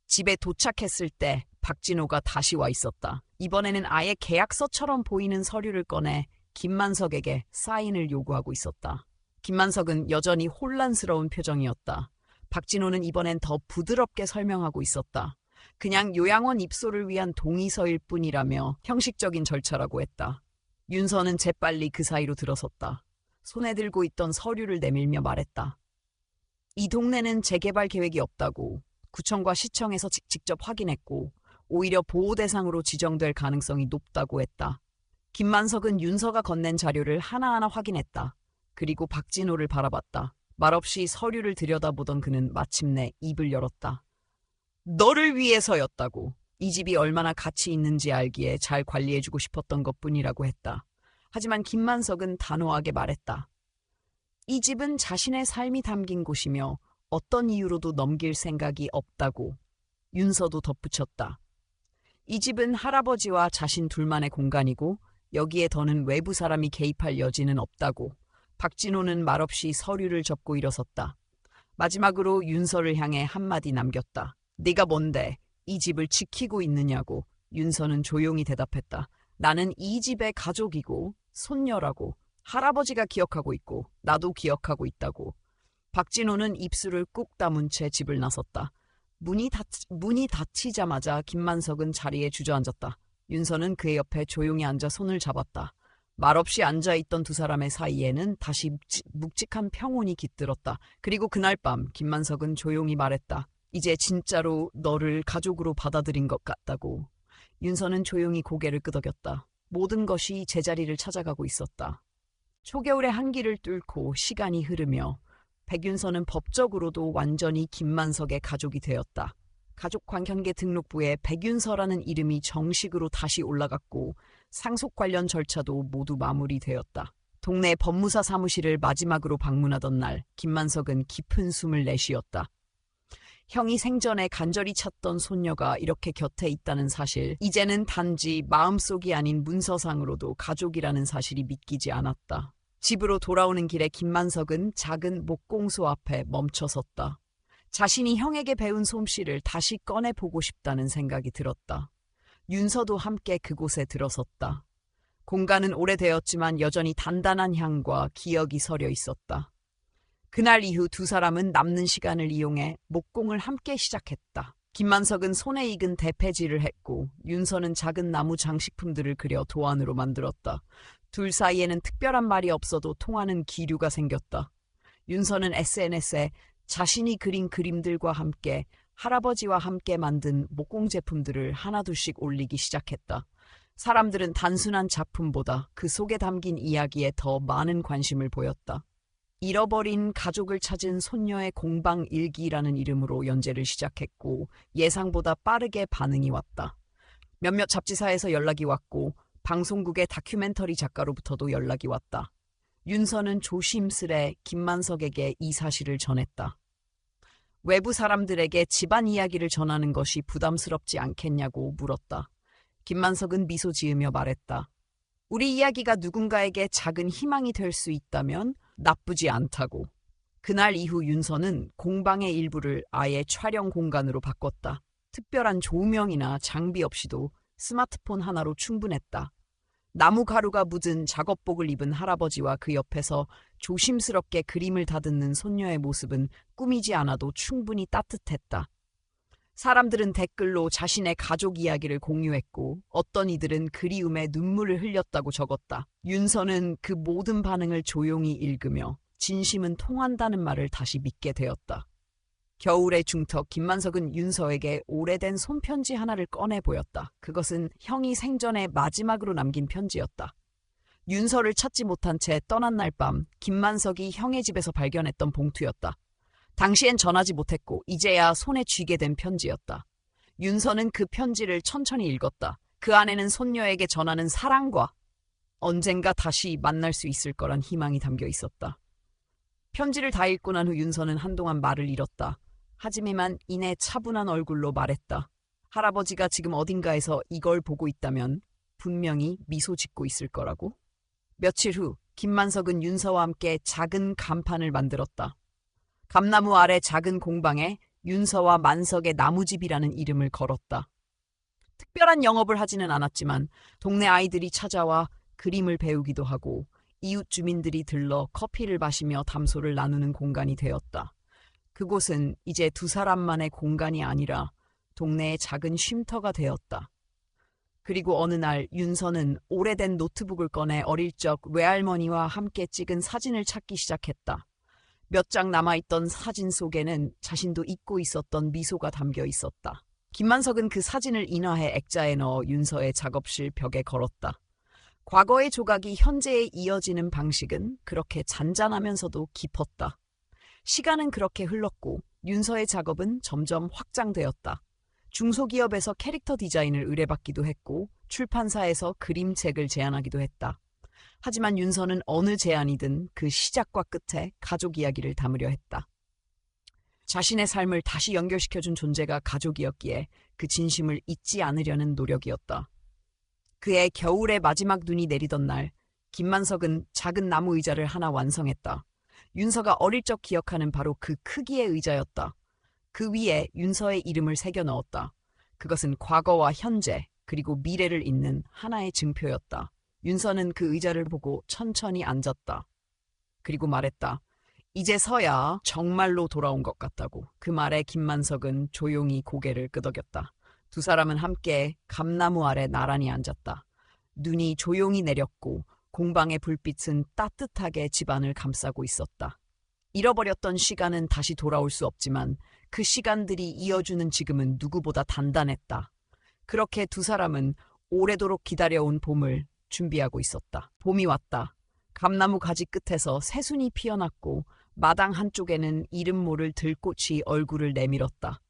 집에 도착했을 때 박진호가 다시 와 있었다. 이번에는 아예 계약서처럼 보이는 서류를 꺼내 김만석에게 사인을 요구하고 있었다. 김만석은 여전히 혼란스러운 표정이었다. 박진호는 이번엔 더 부드럽게 설명하고 있었다. 그냥 요양원 입소를 위한 동의서일 뿐이라며 형식적인 절차라고 했다. 윤서는 재빨리 그 사이로 들어섰다. 손에 들고 있던 서류를 내밀며 말했다. 이 동네는 재개발 계획이 없다고 구청과 시청에서 직접 확인했고 오히려 보호 대상으로 지정될 가능성이 높다고 했다. 김만석은 윤서가 건넨 자료를 하나하나 확인했다. 그리고 박진호를 바라봤다. 말없이 서류를 들여다보던 그는 마침내 입을 열었다. 너를 위해서였다고. 이 집이 얼마나 가치 있는지 알기에 잘 관리해주고 싶었던 것뿐이라고 했다. 하지만 김만석은 단호하게 말했다. 이 집은 자신의 삶이 담긴 곳이며 어떤 이유로도 넘길 생각이 없다고. 윤서도 덧붙였다. 이 집은 할아버지와 자신 둘만의 공간이고 여기에 더는 외부 사람이 개입할 여지는 없다고. 박진호는 말없이 서류를 접고 일어섰다. 마지막으로 윤서를 향해 한마디 남겼다. 네가 뭔데 이 집을 지키고 있느냐고. 윤서는 조용히 대답했다. 나는 이 집의 가족이고 손녀라고. 할아버지가 기억하고 있고 나도 기억하고 있다고. 박진호는 입술을 꾹 다문 채 집을 나섰다. 문이 닫히자마자 김만석은 자리에 주저앉았다. 윤서는 그의 옆에 조용히 앉아 손을 잡았다. 말없이 앉아있던 두 사람의 사이에는 다시 묵직한 평온이 깃들었다. 그리고 그날 밤 김만석은 조용히 말했다. 이제 진짜로 너를 가족으로 받아들인 것 같다고. 윤서는 조용히 고개를 끄덕였다. 모든 것이 제자리를 찾아가고 있었다. 초겨울의 한기를 뚫고 시간이 흐르며 백윤서는 법적으로도 완전히 김만석의 가족이 되었다. 가족관계계 등록부에 백윤서라는 이름이 정식으로 다시 올라갔고 상속 관련 절차도 모두 마무리되었다. 동네 법무사 사무실을 마지막으로 방문하던 날 김만석은 깊은 숨을 내쉬었다. 형이 생전에 간절히 찾던 손녀가 이렇게 곁에 있다는 사실, 이제는 단지 마음속이 아닌 문서상으로도 가족이라는 사실이 믿기지 않았다. 집으로 돌아오는 길에 김만석은 작은 목공소 앞에 멈춰섰다. 자신이 형에게 배운 솜씨를 다시 꺼내보고 싶다는 생각이 들었다. 윤서도 함께 그곳에 들어섰다. 공간은 오래되었지만 여전히 단단한 향과 기억이 서려 있었다. 그날 이후 두 사람은 남는 시간을 이용해 목공을 함께 시작했다. 김만석은 손에 익은 대패질을 했고 윤서는 작은 나무 장식품들을 그려 도안으로 만들었다. 둘 사이에는 특별한 말이 없어도 통하는 기류가 생겼다. 윤서는 SNS에 자신이 그린 그림들과 함께 할아버지와 함께 만든 목공 제품들을 하나둘씩 올리기 시작했다. 사람들은 단순한 작품보다 그 속에 담긴 이야기에 더 많은 관심을 보였다. 잃어버린 가족을 찾은 손녀의 공방 일기라는 이름으로 연재를 시작했고 예상보다 빠르게 반응이 왔다. 몇몇 잡지사에서 연락이 왔고 방송국의 다큐멘터리 작가로부터도 연락이 왔다. 윤서는 조심스레 김만석에게 이 사실을 전했다. 외부 사람들에게 집안 이야기를 전하는 것이 부담스럽지 않겠냐고 물었다. 김만석은 미소 지으며 말했다. 우리 이야기가 누군가에게 작은 희망이 될 수 있다면 나쁘지 않다고. 그날 이후 윤서는 공방의 일부를 아예 촬영 공간으로 바꿨다. 특별한 조명이나 장비 없이도 스마트폰 하나로 충분했다. 나무 가루가 묻은 작업복을 입은 할아버지와 그 옆에서 조심스럽게 그림을 다듬는 손녀의 모습은 꾸미지 않아도 충분히 따뜻했다. 사람들은 댓글로 자신의 가족 이야기를 공유했고 어떤 이들은 그리움에 눈물을 흘렸다고 적었다. 윤서는 그 모든 반응을 조용히 읽으며 진심은 통한다는 말을 다시 믿게 되었다. 겨울의 중턱 김만석은 윤서에게 오래된 손편지 하나를 꺼내 보였다. 그것은 형이 생전에 마지막으로 남긴 편지였다. 윤서를 찾지 못한 채 떠난 날 밤 김만석이 형의 집에서 발견했던 봉투였다. 당시엔 전하지 못했고 이제야 손에 쥐게 된 편지였다. 윤서는 그 편지를 천천히 읽었다. 그 안에는 손녀에게 전하는 사랑과 언젠가 다시 만날 수 있을 거란 희망이 담겨 있었다. 편지를 다 읽고 난 후 윤서는 한동안 말을 잃었다. 하지만 이내 차분한 얼굴로 말했다. 할아버지가 지금 어딘가에서 이걸 보고 있다면 분명히 미소 짓고 있을 거라고. 며칠 후 김만석은 윤서와 함께 작은 간판을 만들었다. 감나무 아래 작은 공방에 윤서와 만석의 나무집이라는 이름을 걸었다. 특별한 영업을 하지는 않았지만 동네 아이들이 찾아와 그림을 배우기도 하고 이웃 주민들이 들러 커피를 마시며 담소를 나누는 공간이 되었다. 그곳은 이제 두 사람만의 공간이 아니라 동네의 작은 쉼터가 되었다. 그리고 어느 날 윤서는 오래된 노트북을 꺼내 어릴 적 외할머니와 함께 찍은 사진을 찾기 시작했다. 몇 장 남아있던 사진 속에는 자신도 잊고 있었던 미소가 담겨 있었다. 김만석은 그 사진을 인화해 액자에 넣어 윤서의 작업실 벽에 걸었다. 과거의 조각이 현재에 이어지는 방식은 그렇게 잔잔하면서도 깊었다. 시간은 그렇게 흘렀고 윤서의 작업은 점점 확장되었다. 중소기업에서 캐릭터 디자인을 의뢰받기도 했고 출판사에서 그림책을 제안하기도 했다. 하지만 윤서는 어느 제안이든 그 시작과 끝에 가족 이야기를 담으려 했다. 자신의 삶을 다시 연결시켜준 존재가 가족이었기에 그 진심을 잊지 않으려는 노력이었다. 그의 겨울의 마지막 눈이 내리던 날, 김만석은 작은 나무 의자를 하나 완성했다. 윤서가 어릴 적 기억하는 바로 그 크기의 의자였다. 그 위에 윤서의 이름을 새겨 넣었다. 그것은 과거와 현재, 그리고 미래를 잇는 하나의 증표였다. 윤서는 그 의자를 보고 천천히 앉았다. 그리고 말했다. 이제서야 정말로 돌아온 것 같다고. 그 말에 김만석은 조용히 고개를 끄덕였다. 두 사람은 함께 감나무 아래 나란히 앉았다. 눈이 조용히 내렸고 공방의 불빛은 따뜻하게 집안을 감싸고 있었다. 잃어버렸던 시간은 다시 돌아올 수 없지만 그 시간들이 이어주는 지금은 누구보다 단단했다. 그렇게 두 사람은 오래도록 기다려온 봄을 준비하고 있었다. 봄이 왔다. 감나무 가지 끝에서 새순이 피어났고 마당 한쪽에는 이름 모를 들꽃이 얼굴을 내밀었다.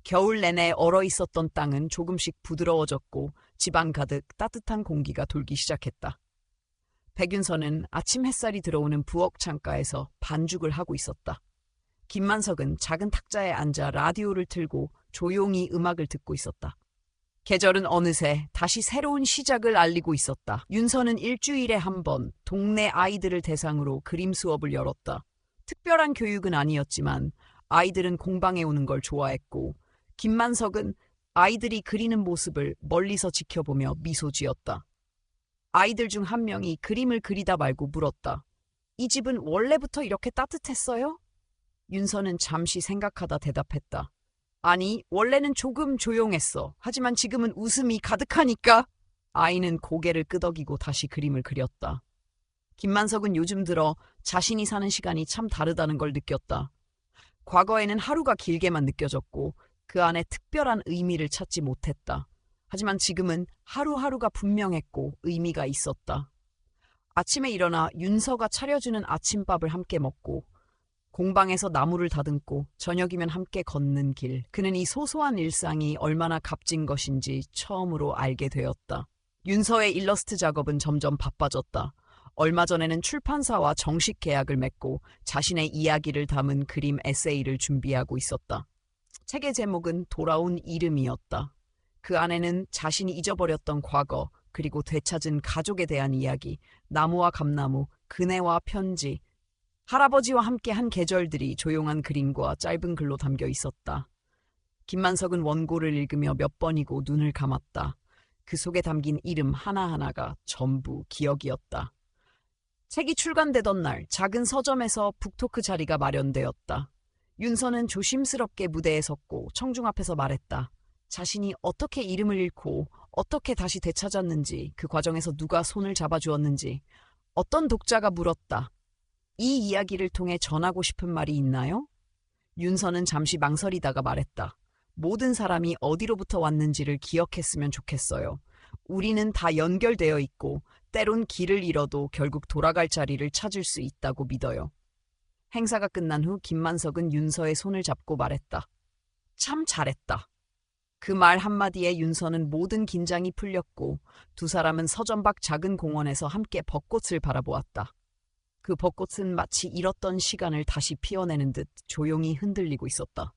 겨울 내내 얼어 있었던 땅은 조금씩 부드러워졌고 집안 가득 따뜻한 공기가 돌기 시작했다. 백윤서는 아침 햇살이 들어오는 부엌 창가에서 반죽을 하고 있었다. 김만석은 작은 탁자에 앉아 라디오를 틀고 조용히 음악을 듣고 있었다. 계절은 어느새 다시 새로운 시작을 알리고 있었다. 윤서는 일주일에 한 번 동네 아이들을 대상으로 그림 수업을 열었다. 특별한 교육은 아니었지만 아이들은 공방에 오는 걸 좋아했고 김만석은 아이들이 그리는 모습을 멀리서 지켜보며 미소 지었다. 아이들 중 한 명이 그림을 그리다 말고 물었다. 이 집은 원래부터 이렇게 따뜻했어요? 윤서는 잠시 생각하다 대답했다. 아니, 원래는 조금 조용했어. 하지만 지금은 웃음이 가득하니까. 아이는 고개를 끄덕이고 다시 그림을 그렸다. 김만석은 요즘 들어 자신이 사는 시간이 참 다르다는 걸 느꼈다. 과거에는 하루가 길게만 느껴졌고 그 안에 특별한 의미를 찾지 못했다. 하지만 지금은 하루하루가 분명했고 의미가 있었다. 아침에 일어나 윤서가 차려주는 아침밥을 함께 먹고 공방에서 나무를 다듬고 저녁이면 함께 걷는 길. 그는 이 소소한 일상이 얼마나 값진 것인지 처음으로 알게 되었다. 윤서의 일러스트 작업은 점점 바빠졌다. 얼마 전에는 출판사와 정식 계약을 맺고 자신의 이야기를 담은 그림 에세이를 준비하고 있었다. 책의 제목은 돌아온 이름이었다. 그 안에는 자신이 잊어버렸던 과거, 그리고 되찾은 가족에 대한 이야기, 나무와 감나무, 그네와 편지, 할아버지와 함께 한 계절들이 조용한 그림과 짧은 글로 담겨 있었다. 김만석은 원고를 읽으며 몇 번이고 눈을 감았다. 그 속에 담긴 이름 하나하나가 전부 기억이었다. 책이 출간되던 날 작은 서점에서 북토크 자리가 마련되었다. 윤서는 조심스럽게 무대에 섰고 청중 앞에서 말했다. 자신이 어떻게 이름을 잃고 어떻게 다시 되찾았는지, 그 과정에서 누가 손을 잡아주었는지, 어떤 독자가 물었다. 이 이야기를 통해 전하고 싶은 말이 있나요? 윤서는 잠시 망설이다가 말했다. 모든 사람이 어디로부터 왔는지를 기억했으면 좋겠어요. 우리는 다 연결되어 있고 때론 길을 잃어도 결국 돌아갈 자리를 찾을 수 있다고 믿어요. 행사가 끝난 후 김만석은 윤서의 손을 잡고 말했다. 참 잘했다. 그 말 한마디에 윤서는 모든 긴장이 풀렸고 두 사람은 서점 밖 작은 공원에서 함께 벚꽃을 바라보았다. 그 벚꽃은 마치 잃었던 시간을 다시 피워내는 듯 조용히 흔들리고 있었다.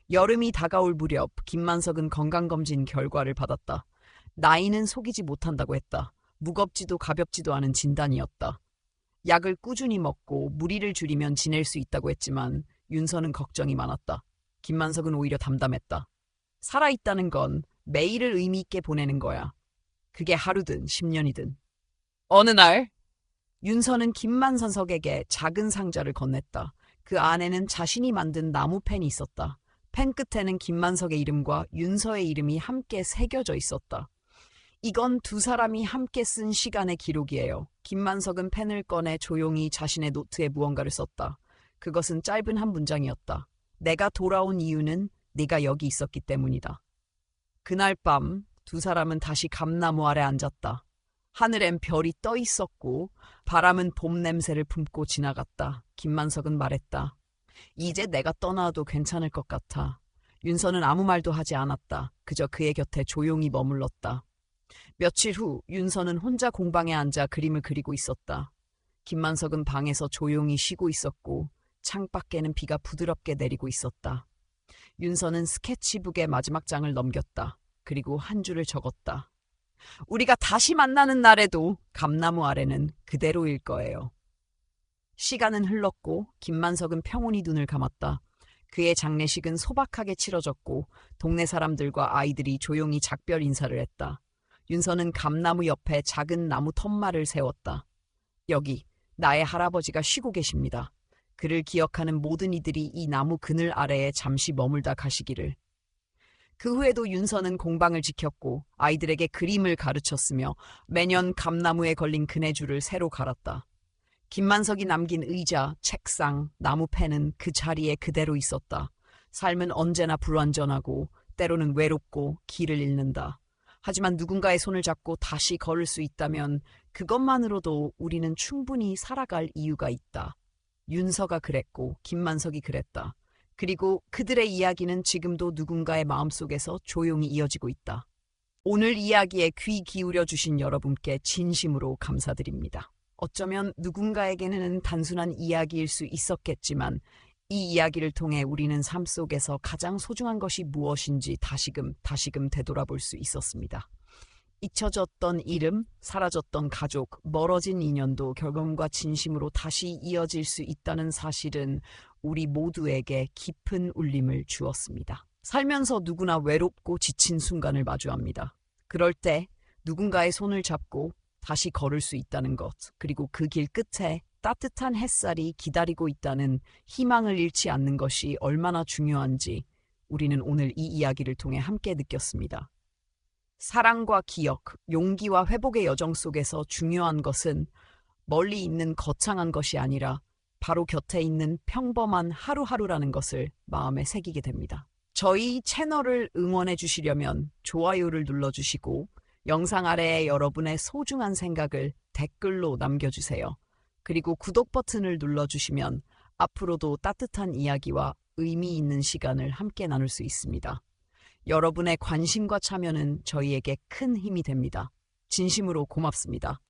여름이 다가올 무렵 김만석은 건강검진 결과를 받았다. 나이는 속이지 못한다고 했다. 무겁지도 가볍지도 않은 진단이었다. 약을 꾸준히 먹고 무리를 줄이면 지낼 수 있다고 했지만 윤서는 걱정이 많았다. 김만석은 오히려 담담했다. 살아있다는 건 매일을 의미 있게 보내는 거야. 그게 하루든 10년이든. 어느 날 윤서는 김만석에게 작은 상자를 건넸다. 그 안에는 자신이 만든 나무펜이 있었다. 펜 끝에는 김만석의 이름과 윤서의 이름이 함께 새겨져 있었다. 이건 두 사람이 함께 쓴 시간의 기록이에요. 김만석은 펜을 꺼내 조용히 자신의 노트에 무언가를 썼다. 그것은 짧은 한 문장이었다. 내가 돌아온 이유는 네가 여기 있었기 때문이다. 그날 밤 두 사람은 다시 감나무 아래 앉았다. 하늘엔 별이 떠 있었고 바람은 봄 냄새를 품고 지나갔다. 김만석은 말했다. 이제 내가 떠나도 괜찮을 것 같아. 윤서는 아무 말도 하지 않았다. 그저 그의 곁에 조용히 머물렀다. 며칠 후 윤서는 혼자 공방에 앉아 그림을 그리고 있었다. 김만석은 방에서 조용히 쉬고 있었고 창밖에는 비가 부드럽게 내리고 있었다. 윤서는 스케치북에 마지막 장을 넘겼다. 그리고 한 줄을 적었다. 우리가 다시 만나는 날에도 감나무 아래는 그대로일 거예요. 시간은 흘렀고 김만석은 평온히 눈을 감았다. 그의 장례식은 소박하게 치러졌고 동네 사람들과 아이들이 조용히 작별 인사를 했다. 윤서는 감나무 옆에 작은 나무 툗말을 세웠다. 여기 나의 할아버지가 쉬고 계십니다. 그를 기억하는 모든 이들이 이 나무 그늘 아래에 잠시 머물다 가시기를. 그 후에도 윤서는 공방을 지켰고 아이들에게 그림을 가르쳤으며 매년 감나무에 걸린 그네줄을 새로 갈았다. 김만석이 남긴 의자, 책상, 나무패는 그 자리에 그대로 있었다. 삶은 언제나 불완전하고 때로는 외롭고 길을 잃는다. 하지만 누군가의 손을 잡고 다시 걸을 수 있다면 그것만으로도 우리는 충분히 살아갈 이유가 있다. 윤서가 그랬고 김만석이 그랬다. 그리고 그들의 이야기는 지금도 누군가의 마음속에서 조용히 이어지고 있다. 오늘 이야기에 귀 기울여 주신 여러분께 진심으로 감사드립니다. 어쩌면 누군가에게는 단순한 이야기일 수 있었겠지만 이 이야기를 통해 우리는 삶 속에서 가장 소중한 것이 무엇인지 다시금 되돌아볼 수 있었습니다. 잊혀졌던 이름, 사라졌던 가족, 멀어진 인연도 결국과 진심으로 다시 이어질 수 있다는 사실은 우리 모두에게 깊은 울림을 주었습니다. 살면서 누구나 외롭고 지친 순간을 마주합니다. 그럴 때 누군가의 손을 잡고 다시 걸을 수 있다는 것, 그리고 그 길 끝에 따뜻한 햇살이 기다리고 있다는 희망을 잃지 않는 것이 얼마나 중요한지 우리는 오늘 이 이야기를 통해 함께 느꼈습니다. 사랑과 기억, 용기와 회복의 여정 속에서 중요한 것은 멀리 있는 거창한 것이 아니라 바로 곁에 있는 평범한 하루하루라는 것을 마음에 새기게 됩니다. 저희 채널을 응원해 주시려면 좋아요를 눌러주시고 영상 아래에 여러분의 소중한 생각을 댓글로 남겨주세요. 그리고 구독 버튼을 눌러주시면 앞으로도 따뜻한 이야기와 의미 있는 시간을 함께 나눌 수 있습니다. 여러분의 관심과 참여는 저희에게 큰 힘이 됩니다. 진심으로 고맙습니다.